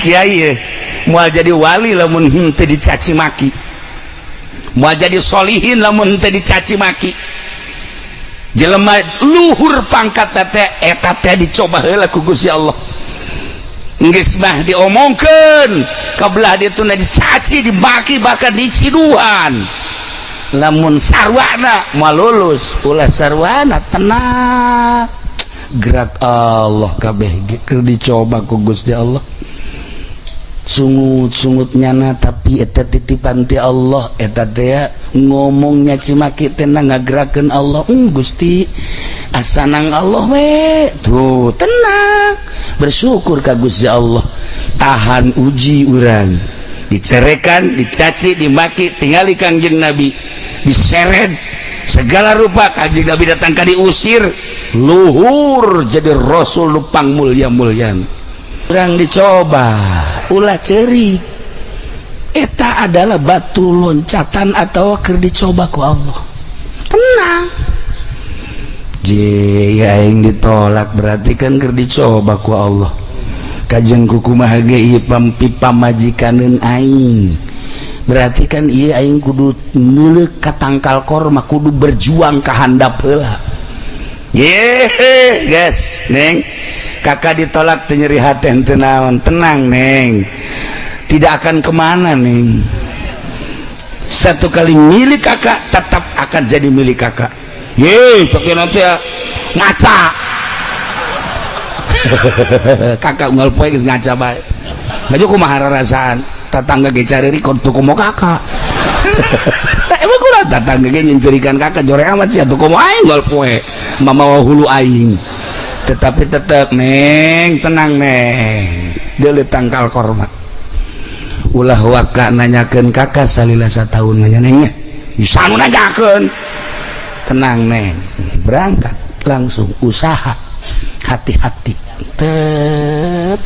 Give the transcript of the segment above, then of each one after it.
kiai mau jadi wali lamun henteu dicaci maki, mau jadi solihin lamun henteu dicaci maki. Jelema luhur pangkat teh eta teh dicoba heula ku Gusti Allah. Geus mah diomongkeun kabelah ditu na dicaci dibaki bahkan diciduhan. Lamun sarwana mau lulus ulah sarwana tenang gerak Allah kabeh keur dicoba ku Gusti Allah. Sungut-sungutnya na tapi eta titipan ti Allah, eta teh ngomongnya cimaki tenang ngagerakeun Allah. Gusti asanang Allah we tuh tenang bersyukur ka Gusti Allah. Tahan uji urang dicerekan, dicaci, dimaki, tingali Kangjeng Nabi, diseret segala rupa. Kangjeng Nabi datang ka diusir, luhur jadi rasul lupang mulia-mulian. Orang dicoba ulah ceri eta adalah batu loncatan atau keur dicoba ku Allah. Tenang je aing ditolak berarti kan keur dicoba ku Allah. Kajeng kukumaha ge ieu pamajikaneun aing berarti kan ieu aing kudu neuleuk ka tangkal korma, kudu berjuang ka handap heula. Ye guys neng kakak ditolak teu nyeri hati teu naon. Tenang neng, tidak akan kemana neng. Satu kali milik kakak tetap akan jadi milik kakak. Ye sok nanti ya ngaca. Kakak unggal poe geus ngaca bae. Ngaju kumaha rarasaan tatangga ge careurik kudu kumo kakak. Emang kurat tatangga ge nyencerikan kakak jore amat sih atuh kumo aing unggal poe mamawa hulu aing. Tetapi tetap neng tenang neng deuleu tangkal korma. Ulah waka nanyakeun kakak salila satahun nya neng nya bisa nu nanyakeun. Tenang neng berangkat langsung usaha hati-hati tet.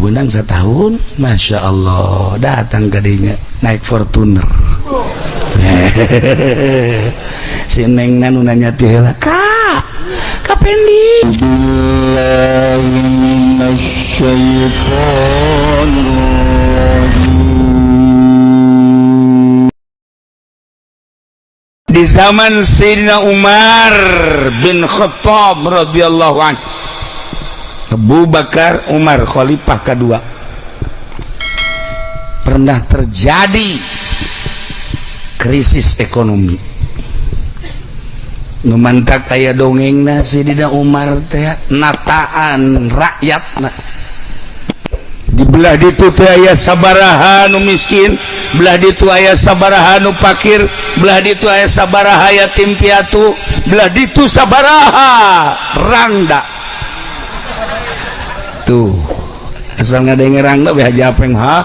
Benang setahun Masya Allah datang ke dinya naik Fortuner. Si neng nanu nanya tihela kak kapendi di zaman Sayyidina Umar bin Khattab radhiyallahu anhu, Abu Bakar Umar khalifah kedua, pernah terjadi krisis ekonomi. Numantak aya dongengna Sayyidina Umar teh nataan rakyatna. Di belah ditu teh aya sabaraha nu miskin, belah ditu aya sabaraha nu fakir, belah ditu aya sabaraha yatim piatu, belah ditu sabaraha rangda. Tuh asal ngadenge rangda we haja apeng ha.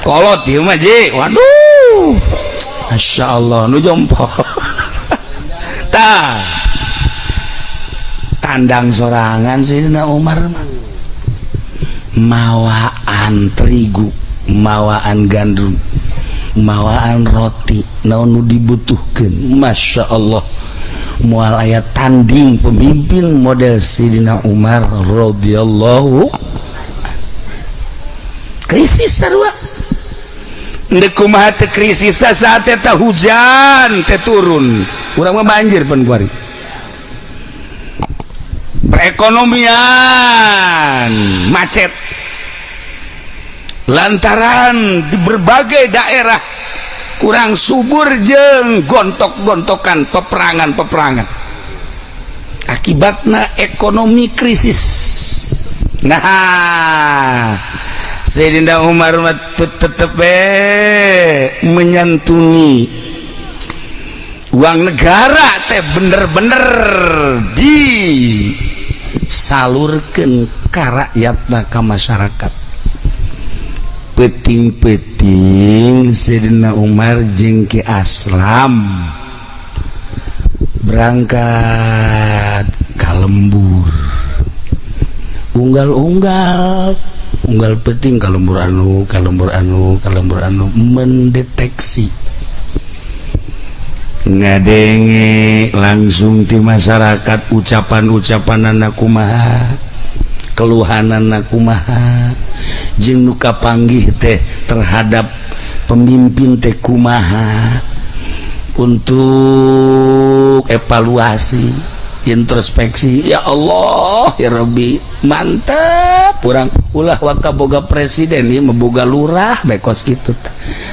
Kolot ieu mah je. Waduh. Masyaallah nu jompo. Tah. Tandang sorangan Sayyidina Umar mawaan terigu, mawaan gandum, mawaan roti, naon nu dibutuhkeun. Masyaallah. Moal aya tanding pemimpin model Sayyidina Umar radhiyallahu. Krisis sarua. Ndek kumaha teh krisis teh saat eta hujan teh turun. Urang mah banjir pan kuari. Perekonomian macet. Lantaran di berbagai daerah kurang subur jeung gontok-gontokan peperangan akibatna ekonomi krisis. Nah Sayyidina Umar tetep menyantuni uang negara teh bener-bener disalurkeun ka rakyatna ka masyarakat. Peting-peting Sayyidina Umar jeung Ki Aslam berangkat ka lembur. Unggal peting ka lembur anu mendeteksi ngadenge langsung ti masyarakat ucapan-ucapan anak kumaha keluhanana kumaha jeung nu kapanggih teh terhadap pemimpin teh kumaha untuk evaluasi introspeksi. Ya Allah ya Rabbi mantap urang ulah waka boga presiden ieu boga lurah bekos kitu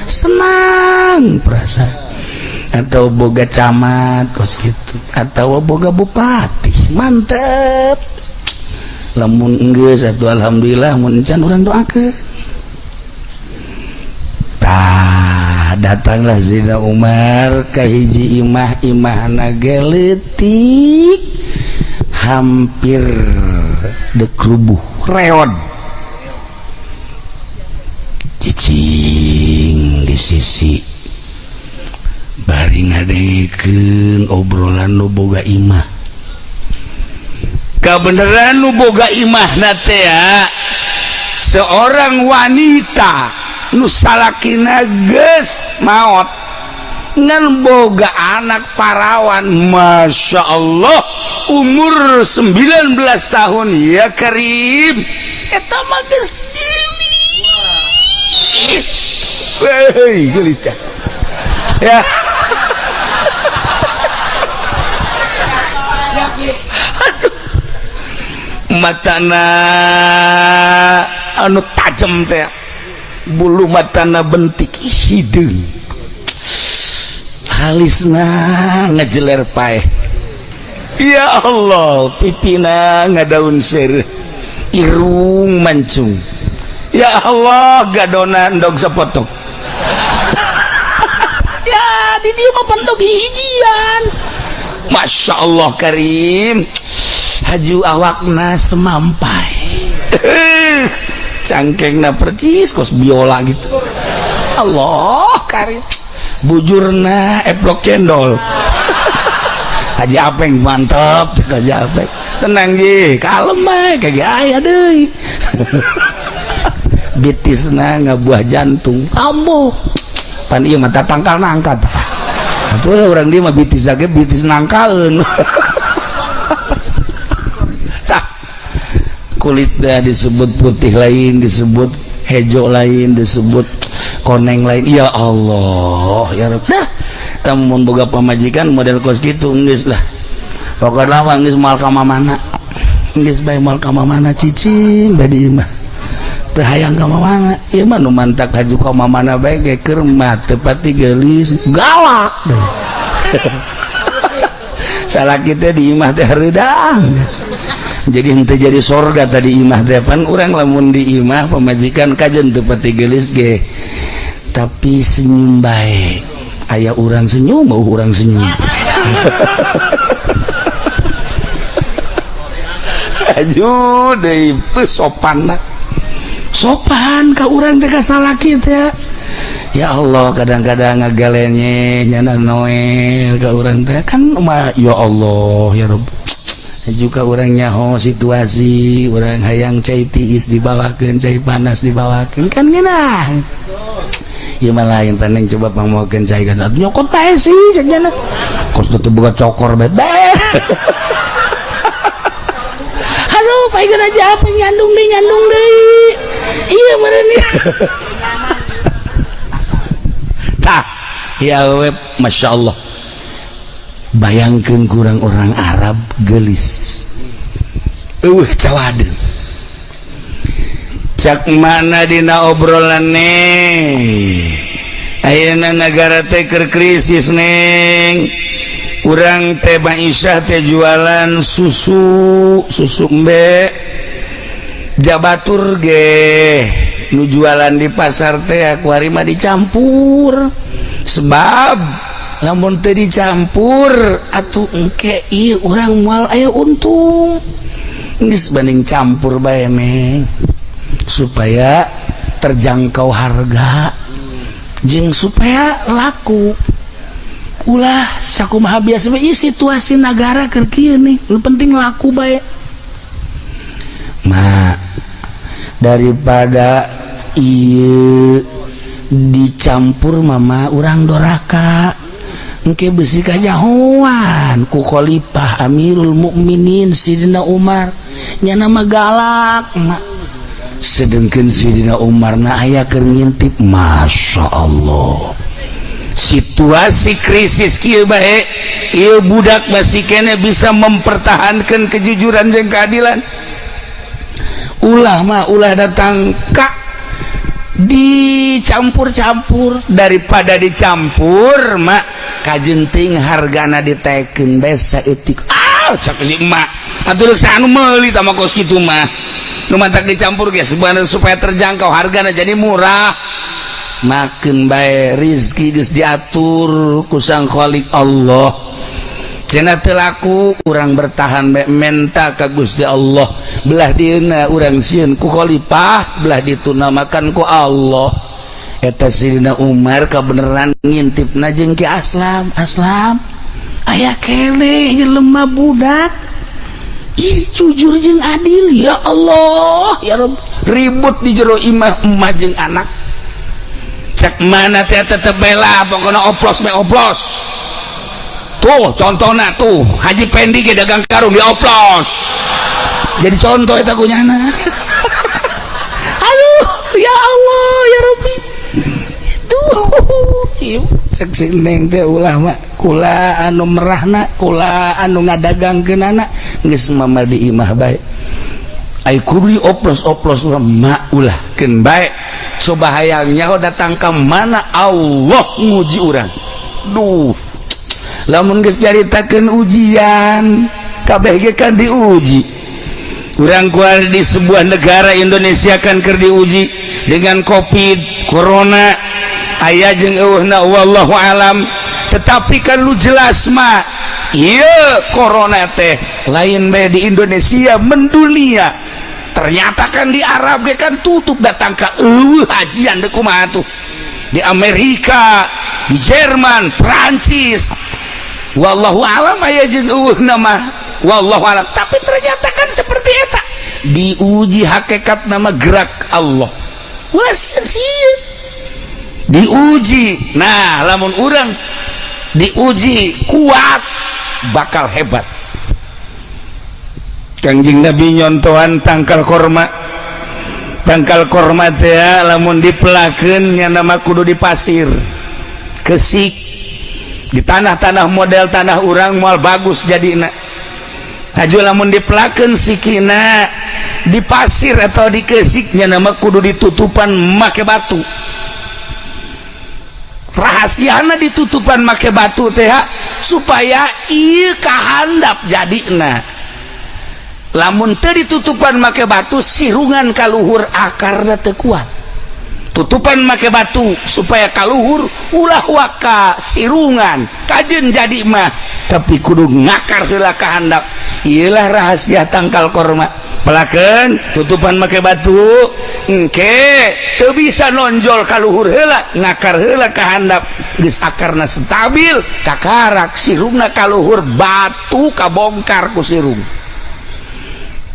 senang perasaan atau boga camat kos kitu atau boga bupati mantap lamun geus atuh alhamdulillah mun encan urang doakeun. Tah datanglah Zina Umar ka hiji imah-imahna geletik hampir dek rubuh reon cicing di sisi bari ngadekeun obrolan nu boga imah kabeneran nu boga imahna teh ya seorang wanita nu salakina geus maot ngan boga anak parawan Masya Allah umur 19 tahun ya Karim eta mah geus tilis weh gelis jasa ya matana anu tajem teh bulu matana bentik hideung halisna ngejeler paeh ya Allah pipina ngadaun seur irung mancung ya Allah gadona endog sapotok ya di dieu mah pendog hijian Masya Allah Karim haju awakna semampai cangkengna percis kos biola gitu Allah Karim bujurna eplok cendol Haji Apeng mantap Haji Apeng tenang ge kalem bae kagak aya deui bitisna ngabuah jantung ambo pan ieu mah tangkal nangkat atuh urang dieu mah bitis ge bitis nangkaeun kulitnya disebut putih lain, disebut hejo lain, disebut koneng lain. Ya Allah ya Rabb dah tamun boga pamajikan model kos gitu geus lah pokokna mah geus moal ka mamana geus bae moal ka mamana cicing badi imah teu hayang ka mamana ieu mah nu mantak haju ka mamana bae ge keur mah teu pati geulis galak deh salaki teh di imah teh heureudang jadi henteu jadi sorga tadi imah teh pan urang lamun di imah pamajikan kajen teu pati geulis ge tapi senyum bae aya urang senyum mau urang senyum aju deui sopan ka urang teh ka salaki teh ya Allah kadang-kadang ngagalenye nyana noel ka urang teh kan mah ya Allah ya Rabb juga orang nyaho situasi orang hayang cai tiis dibawakeun cai panas dibawakeun kan geunah ieu mah lain peneng coba pangmokeun cai kan nyokot bae sih cenah kos teu boga cokor bae aduh paegeun aja apa nyandung deui ieu meureun tah ya we Masya Allah bayangkan kurang orang Arab gelis cawadeun cak mana dina obrolan ayeuna negara teh keur krisis neng urang teh Aisyah teh jualan susu embe jabatur ge nu jualan di pasar teh akuari mah dicampur sebab lamun teu dicampur atuh engke ieu urang moal aya untung geus banding campur bae meng supaya terjangkau harga jeung supaya laku ulah sakumaha biasa we situasi negara keur kieu nih nu penting laku bae mah daripada ieu dicampur mama urang doraka engke besi kajahoan ku khalifah Amirul Mukminin Sidina Umar nya nama galak mak sedengkeun Sidina Umar na aya keur ngintip. Masya Allah situasi krisis kieu bae ieu budak masih kene bisa mempertahankan kejujuran jeung keadilan. Ulah mah ulah datang ka dicampur-campur daripada dicampur mak kajenting hargana ditekeun besa etik cak si emak atuh sanu meuli tama kos kitu mah nu mantak dicampur ge sebenarnya supaya terjangkau hargana jadi murah makeun bae rezeki geus diatur ku Sang Khaliq Allah cenah teu laku urang bertahan bae menta ka Gusti Allah belah dieuna urang sieun ku khalifah belah ditunamakan ku Allah eta Sidina Umar kabeneran ngintipna jeung Ki Aslam aya kene jelema budak ih jujur jeung adil ya Allah ya Rabb ribut di jero imah emah jeung anak cek mana teh tetep bela pokona oplos me oplos tuh contohna tuh Haji Pendi ge dagang karung dioplos jadi contoh eta kunyana aduh ya Allah ya Rabbi itu cek sineng teh ulah mak kula anu merahna kula anu ngadagangkeun anak geus mama di imah bae ai kudu oplos-oplos mak ulah keun bae coba hayangnya datang ka mana Allah nguji urang duh lamun geus caritakeun ujian kabeh ge kan diuji urang kuar di sebuah negara Indonesia kan keur diuji dengan Covid corona aya jeung eueuhna wallahu alam tetapi kan lu jelas mah ieu corona teh lain bae di Indonesia mendunia ternyata kan di Arab ge kan tutup datang ka hajian deuk kumaha tuh di Amerika di Jerman Prancis wallahu alam aya jeung eueuhna mah wallahu alam tapi ternyata kan seperti eta diuji hakikat nama gerak Allah ulah sieun diuji nah lamun urang diuji kuat bakal hebat. Kangjeng Nabi nyontohan tangkal korma teh lamun dipelakeun nya nama kudu di pasir kesik di tanah-tanah model tanah urang moal bagus jadina haju lamun dipelakeun sikina di pasir atau di kesiknya nama kudu ditutupan make batu rahasiana ditutupan make batu teh supaya ieu kahandap jadina lamun teu ditutupan make batu sirungan kaluhur akarna teu kuat tutupan make batu supaya kaluhur ulah waka sirungan kajen jadi mah tapi kudu ngakar heula kahandap ieulah rahasia tangkal korma pelakeun tutupan make batu engke teu bisa nonjol kaluhur heula ngakar heula kahandap geus akarna stabil kakarak sirungna kaluhur batu kabongkar ku sirung.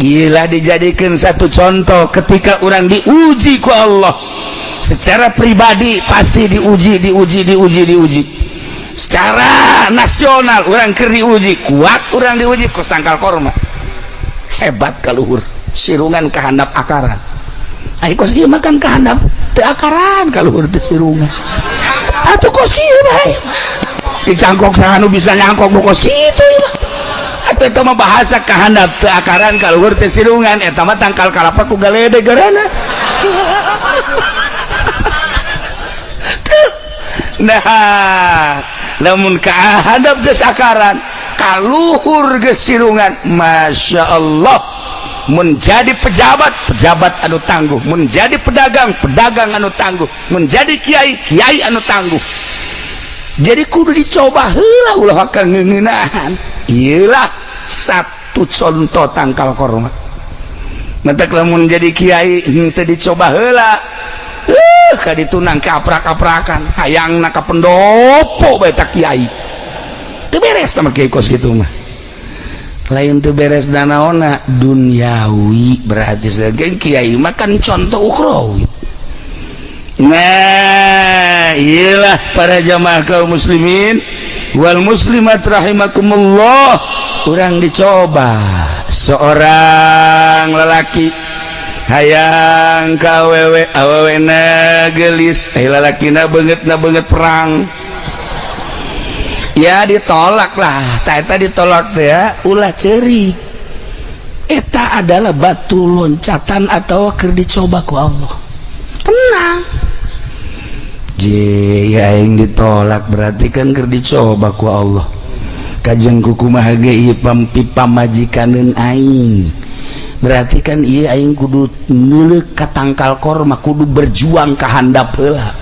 Iyalah dijadikan satu contoh ketika orang diuji ku Allah secara pribadi pasti diuji secara nasional orang keur diuji kuat orang diuji kos tangkal korma hebat kaluhur sirungan kahandap akaran ai kos ieu makan kahandap teu akaran kaluhur teu sirungan atuh kos kieu bae dicangkok sanu bisa nyangkok nu kos kitu eta mah bahasa kahandap teu akaran kaluhur teu sirungan eta mah tangkal kalapa ku galede garana nah lamun kahandap geus akaran kaluhur geus sirungan masya Allah menjadi pejabat anu tangguh menjadi pedagang anu tangguh menjadi kiai anu tangguh jadi kudu dicoba heula ulah ka ngeuneunahan ieulah satu contoh tangkal korma mentek lamun jadi kiai teu dicoba heula ka ditunang kaprak-kaprakan hayangna ka pendopo bae tak kiai teu beres sama kiai kos kitu mah lain teu beres danaona duniawi berarti sebagai kiai mah kan contoh ukhrawi. Nah iyalah para jamaah kaum muslimin wal muslimat rahimakumullah kurang dicoba seorang lelaki hayang ka awewe na gelis lalaki na banget perang ya ditolak lah eta ditolak ya ulah ceri eta adalah batu loncatan atau keur dicoba ku Allah tenang yang ditolak berarti kan keur dicoba ku Allah kajeng kumaha ge ieu pamajikaneun aing berarti kan ieu aing kudu neuleuk ka tangkal korma kudu berjuang ka handap heula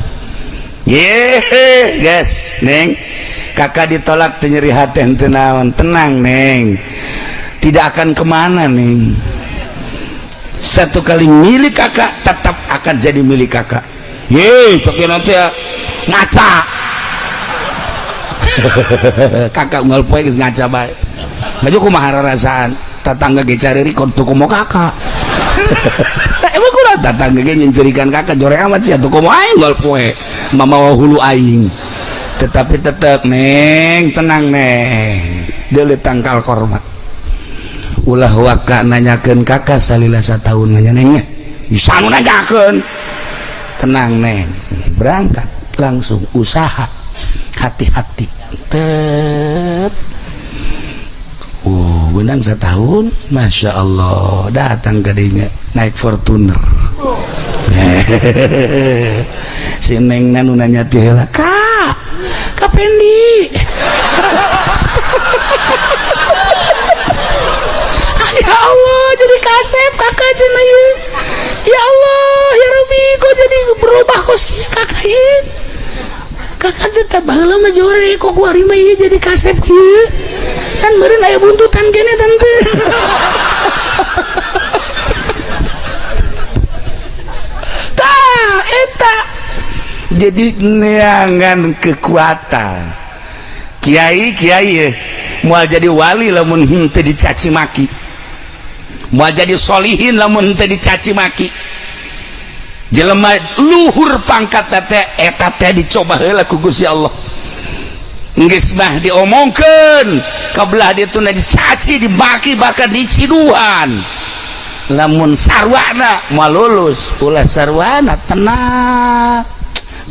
ye guys neng kakak ditolak teu nyeri hati henteu naon tenang neng tidak akan kemana neng satu kali milik kakak tetap akan jadi milik kakak ye sok nanti ya ngaca kakak unggal poe geus ngaca bae baju kumaha rasaan tatangga ge careurik kudu komo kakak emang kurang tatangga ge nyencerikan kakak jorek amat sih atuh komo aing unggal poe mamawa hulu aing tetapi tetap neng tenang neng deuleu tangkal korma ulah waka nanyakeun kakak salila sataun nya neng nya bisa nu nanyakeun tenang neng berangkat langsung usaha hati-hati tet benang setahun Masya Allah datang ke dinya naik Fortuner si neng nanu nanya tihela kak Pendi ya Allah jadi kasep kakak cenah ieu ya Allah ya Rabbi kok jadi berubah kos kakak ieu kakak tetap baheula mah jore kok gua rima ieu jadi kasep kieu kan meureun aya buntutan kene tante tah eta jadi neangan kekuatan kiai moal jadi wali lamun henteu dicaci maki moal jadi solihin lamun henteu dicaci maki jelema luhur pangkat teh eta teh dicoba heula ku Gusti Allah geus mah diomongkeun kabelah dieu teh dicaci dibaki bahkan diciduhan lamun sarwana moal lulus ulah sarwana tenang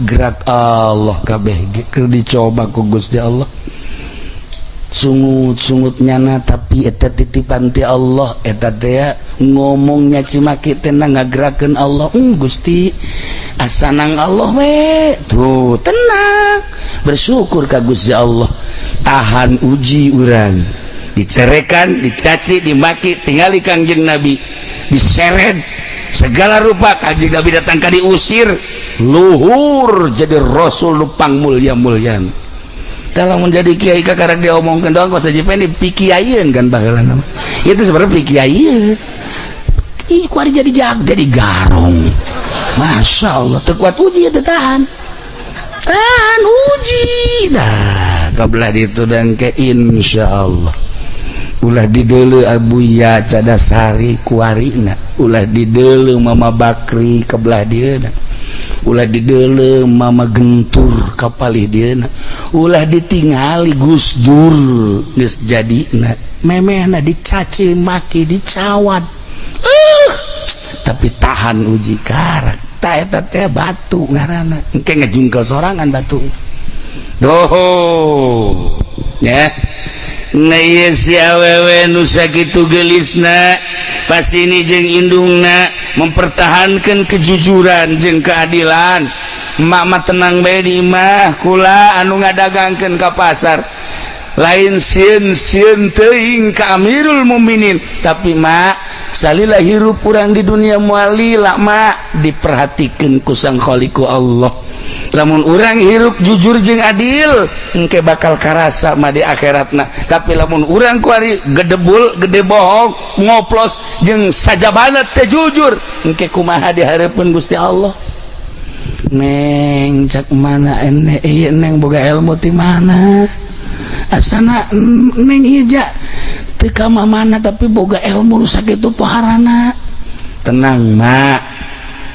gerak Allah kabeh keur dicoba ku Gusti Allah sungut-sungutnyana tapi eta titipan ti Allah eta teh ngomongnya cimaki teh ngagerakeun Allah Gusti asanang Allah we tuh tenang bersyukur ka Gusti Allah tahan uji urang dicerekan dicaci dimaki tingali Kangjeng Nabi diseret segala rupa Kangjeng Nabi datang ka diusir luhur jadi rasul lupang mulya-mulyan kalau menjadi kiai kakak dia omongkan doang kok saja pengen pikiaieun kan baheula nama itu sebenarnya pikiaieun ih kuari jadi garong Masya Allah terkuat uji ya tahan uji nah kabelah itu dan ke insya Allah ulah dideuleu Abuya Cadasari kuarina ulah dideuleu Mama Bakri kabelah dieuna ulah dideuleu Mama Gentur kapalih dieuna ulah ditingali Gus Dur geus jadina memehna dicaci maki dicawat tapi tahan uji karak ta eta teh batu ngaranna engke ngejungkel sorangan batu doh ya na ieu si awewe nu sakitu geulisna pasini jeung indungna mempertahankan kejujuran jeung keadilan emak mah tenang bae di imah kula anu ngadagangkeun ka pasar lain sieun teuing ka Amirul Mukminin tapi mak salila hirup urang di dunia moal lila mak diperhatikeun ku Sang Khaliqu Allah lamun urang hirup jujur jeung adil engke bakal karasa mah di akhiratna tapi lamun urang kuari gedebul gede bohong ngoplos jeung sajabana teh jujur engke kumaha dihareupeun Gusti Allah neng cak mana ene ieu neng boga ilmu ti mana asana neng hija teu ka mana tapi boga ilmu sakitu paharana tenang mak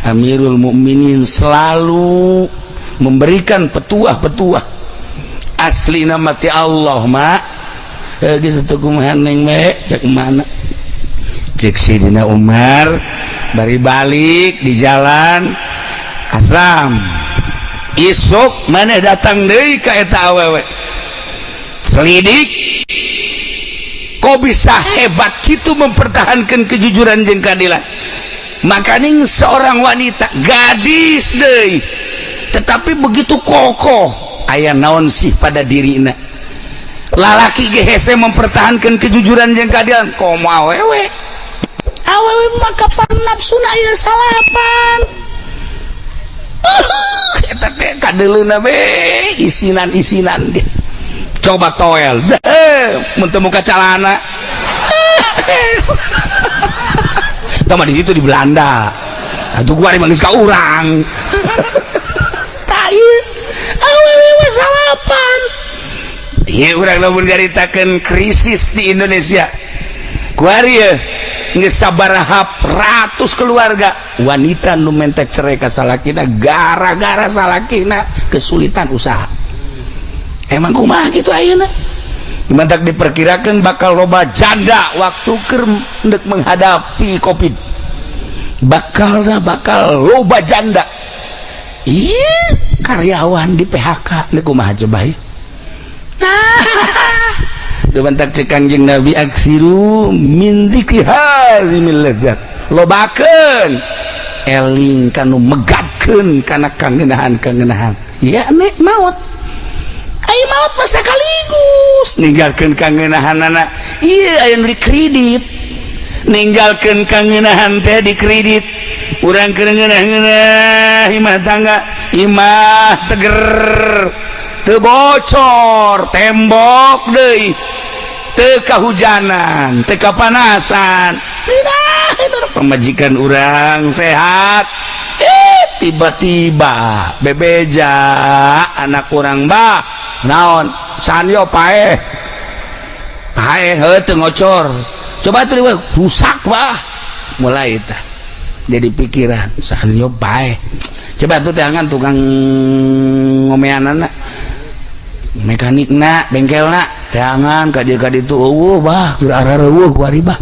Amirul Mukminin selalu memberikan petuah-petuah asli nama ti Allah mak geus teu kumaha neng we cek mana cek Sidina Umar bari balik di jalan asram isuk maneh datang deui ka eta awewe selidik kok bisa hebat gitu mempertahankan kejujuran jeung keadilan makaning seorang wanita gadis deui tetapi begitu kokoh aya naon sih pada dirina lalaki ge hese mempertahankan kejujuran jeung keadilan komo awewe maka pan nafsuna aya salapan eta teh kadeleuna be isinan ge coba toel mun teu muka calana tama di situ di Belanda atuh kuari mangis ka urang tah ieu awewe salapan ieu urang lamun garitakeun krisis di Indonesia kuari ye geus sabaraha ratus keluarga wanita nu mentek cerai ka salakina gara-gara salakina kesulitan usaha. Emang kumaha gitu ayeuna mantak diperkirakan bakal loba janda waktu keur hendak menghadapi Covid bakal loba janda iya karyawan di PHK hendak kumaha coba ya mantak cek Kangjeng Nabi aksiru min dzikri hazimil ladzat lobakeun eling kanu megatkeun kana kangenahan ya nek maut ayo maut masa sekaligus ninggalkan kangenahan anak iya ayo di kredit ninggalkan kangenahan teh di kredit urang kengenah imah tangga imah teger teu bocor tembok deui teu kahujanan teu kapanasan pemajikan urang sehat tiba-tiba bebeja anak kurang bah naon sanyo pae teu ngocor coba tuh rusak bah mulai tah jadi pikiran sanyo pae coba tuh tangan tukang ngomeanana mekanikna bengkelna tangan ka ditu eueuh bah arareueuh ku ari bah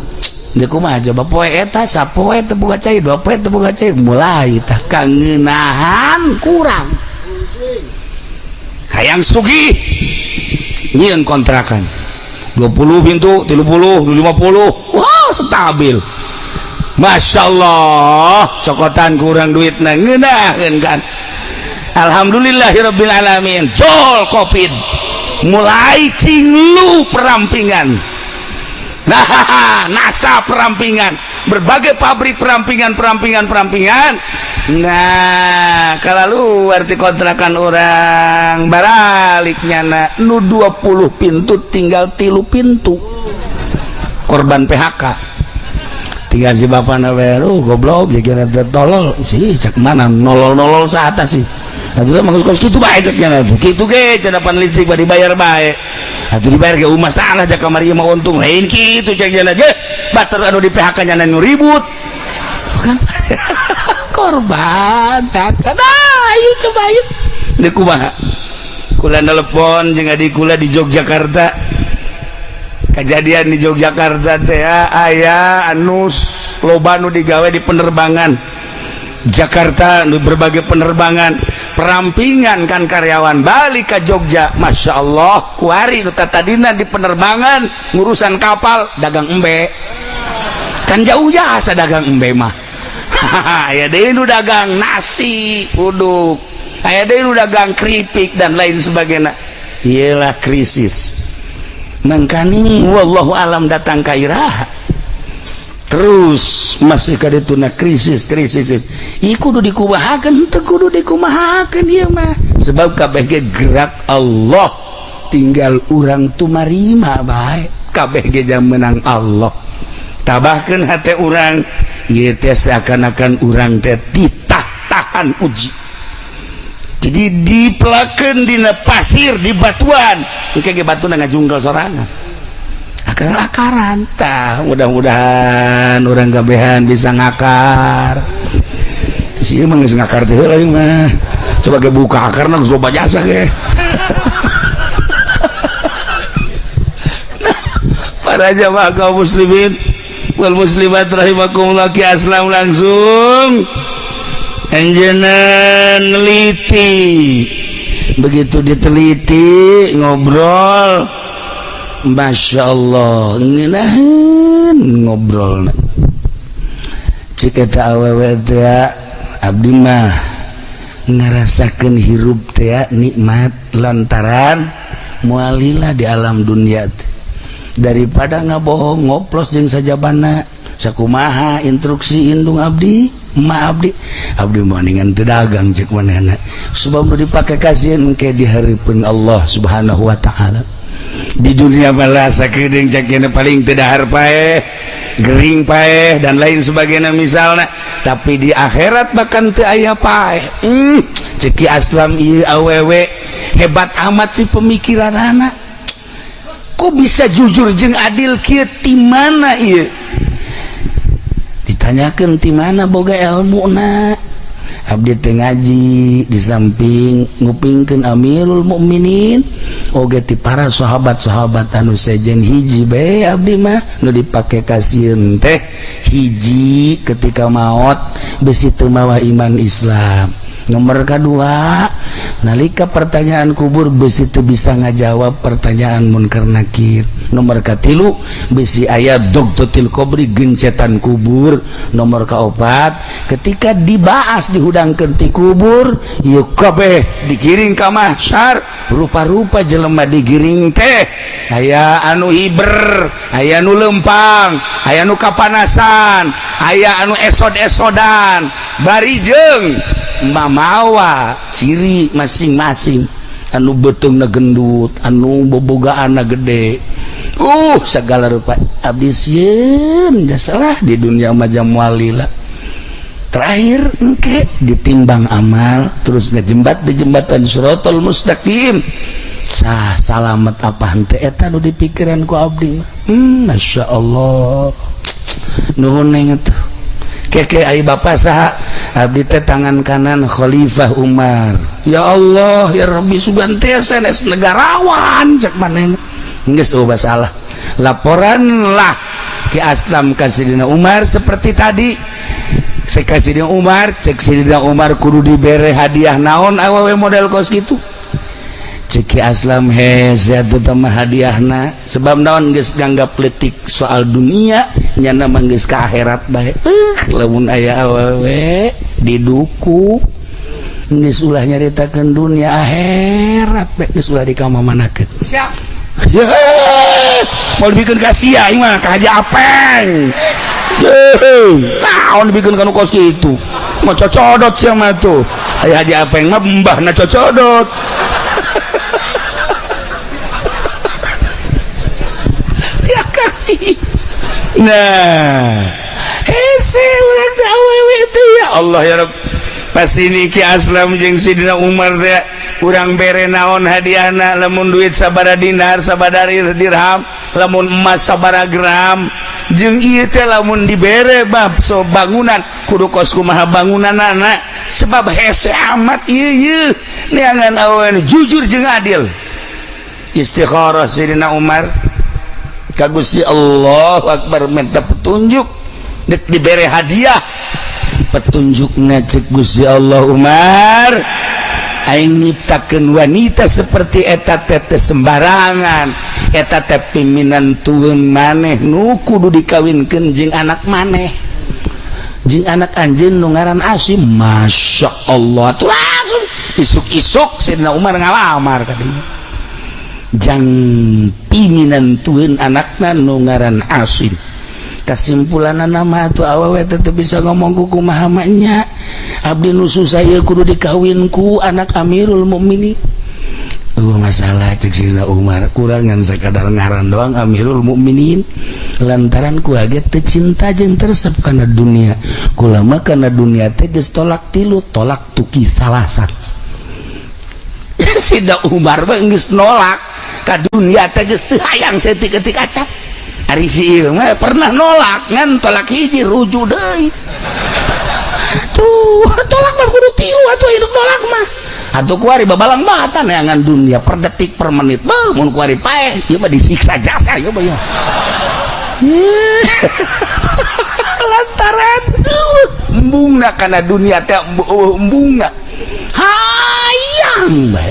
dia kumaha coba poe eta sapoe teu boga cai dua poe teu boga cai mulai tah kangenahan kurang hayang sugih nyieun kontrakan 20 pintu 30 50 wow stabil Masya Allah cokotan kurang duitna ngeunaheun kan alhamdulillahirabbil alamin jol Covid mulai cinglu perampingan nah NASA perampingan berbagai pabrik perampingan nah kalau arti kontrakan orang baraliknya nu 20 pintu tinggal 3 pintu korban PHK tinggal si bapak naweru goblok jadi tolol sih cek mana nolol saat sih itu mangkus kitu bae ceknya tuh kitu ge cenah listrik bari bayar bae atuh dibayar ge masalah da kamari mah untung lain kitu ceknya aja batur anu di PHK nya nu ribut kan korban tak ayo coba ayo deuk kumaha kula telepon jeung adik kula di Yogyakarta kejadian di Yogyakarta teh aya anu loba nu digawe di penerbangan Jakarta berbagai penerbangan perampingan kan karyawan balik ke Jogja Masya Allah kuari tadina di penerbangan ngurusan kapal dagang embe kan jauh jasa dagang embe mah aya deui nu dagang nasi uduk aya deui nu dagang keripik dan lain sebagainya iyalah krisis mangkaning wallahu alam datang ka iraha terus masih kadetuna krisis ieu kudu dikumahakeun teu kudu dikumahakeun ieu mah sebab kabeh ge gerak Allah tinggal urang tumarima bae kabeh ge jam menang Allah tabahkeun hate urang ieu teh seakan-akan urang teh tahan uji jadi dipelakeun dina pasir di batuan engke ge batuna ngajungkel sorangan akar-akaran tah mudah-mudahan orang gabehan bisa ngakar sih emang geus ngakar teh heula mah coba ge buka akarna geus loba jasa ge para jamaah kaum muslimin wal muslimat rahimakumullah, Ki Aslam langsung enjenan neliti. Begitu diteliti ngobrol, Masya Allah ngeunaheun ngobrol. Cik eta awewe teh abdi mah ngarasakeun hirup teh nikmat lantaran mualila di alam dunia teh. Daripada ngabohong ngoplos jeung sajabana sakumaha instruksi indung abdi ma abdi mendingan teu dagang cek manehna sebab nu dipake kasieun engke dihareupeun Allah Subhanahu wa taala. Di dunia malah sakedeung cakena paling teu dahar paeh, gering paeh dan lain sebagainya misalna, tapi di akhirat bahkan teu aya paeh. Ceki Aslam ieu awewe hebat amat sih pemikiran anak. Kok bisa jujur jeung adil kieu ti mana ieu? Ditanyakeun ti mana boga ilmuna. Abdi teh ngaji di samping ngupingkeun Amirul Mukminin oge ti para sahabat-sahabat anu sejen hiji bae abdi mah nu dipake kasieun teh hiji ketika maot besi teu mawa iman Islam. Nomor kedua, nalika pertanyaan kubur besi teu bisa ngajawab pertanyaan munkar nakir. Nomor katilu, besi aya dogtotil kubri gencetan kubur. Nomor kaopat, ketika dibahas dihudangkeun ti kubur, ieu kabeh digiring ka mahsyar, rupa-rupa jelema digiring teh aya anu hiber, aya nu lempang, aya nu kapanasan, aya anu esod-esodan, bari jeung mamawa ciri masing-masing, anu beutungna gendut, anu bobogaanna gede, segala rupa. Abdi sieun salah di dunia majam walila. Terakhir engke ditimbang amal terus ngejembat di jembatan Shiratal Mustaqim. Salamet apa henteu eta nu dipikiran ku abdi. Masya Allah. Nuhun atuh. Keke ai bapak saha abdi teh tangan kanan Khalifah Umar. Ya Allah ya Rabbi sugantiasa sanes negarawan cek manehna geus eueuh salah laporanlah Ki Aslam ka Sidina Umar seperti tadi. Cek Sidina Umar, cek Sidina Umar kudu dibere hadiah naon awewe model kos gitu. Cek Ki Aslam hese atuh mah hadiahna sebab naon geus dianggap leutik soal dunia nyana mah geus ka akhirat bae. Lamun aya awewe di duku geus ulah nyaritakeun dunia akhirat bae geus ulah dikamamanakeun. Siap. Mau dibikin kasia mah ka Haji Apeng. Naon dibikin kanu kos kitu. Mau cocodot sia mah tuh. Aya Haji Apeng mah mbahna cocodot. Ya kali. Nah, hese urang teh awewe teh ya Allah ya Rabb. Pas ini Ki Aslam jeung Sidina Umar teh urang bere naon hadiahna, lamun duit sabara dinar, sabara dirham, lamun emas sabara gram, jeung ieu teh lamun dibere bab so bangunan kudu kos kumaha bangunanana sebab hese amat ieu neangan awewe jujur jeung adil. Istikharah Sidina Umar ka Gusti Allahu Akbar minta petunjuk dek dibere hadiah petunjukna cek Gusti Allah Umar aing nyiptakeun wanita seperti eta teh sembarangan, eta teh piminantueun maneh nu kudu dikawinkeun jeung anak maneh jeung anak anjeun nu ngaran Asim. Masya Allah tuh langsung isuk-isuk Sidina Umar ngalamar ka dieu jang piminantueun anakna nu ngaran Asim. Kesimpulan nama atuh awewe teh bisa ngomong ku kumaha nya abdi nu susah ieu kudu dikawinku anak Amirul Mukminin. Masalah cek Sidina Umar kurangan sakadar ngaran doang Amirul Mukminin lantaran kula ge teu cinta jeung tersep kana dunia. Kula mah kana dunia teh geus tolak tilu, tolak tuki salasan. Sidina Umar mah geus nolak ka dunia teh geus teu hayang setik-etik acap. Ari si ieu mah pernah nolak ngan tolak hiji rujuk deui. Tuh, tolak mah kudu tilu atuh hidup nolak mah. Atuh kuari babalang batan neangan dunia per detik per menit. Beuh mun kuari paeh ieu mah disiksa jasa ieu mah ya. lantaran embungna karena dunia teh embungna hayang bae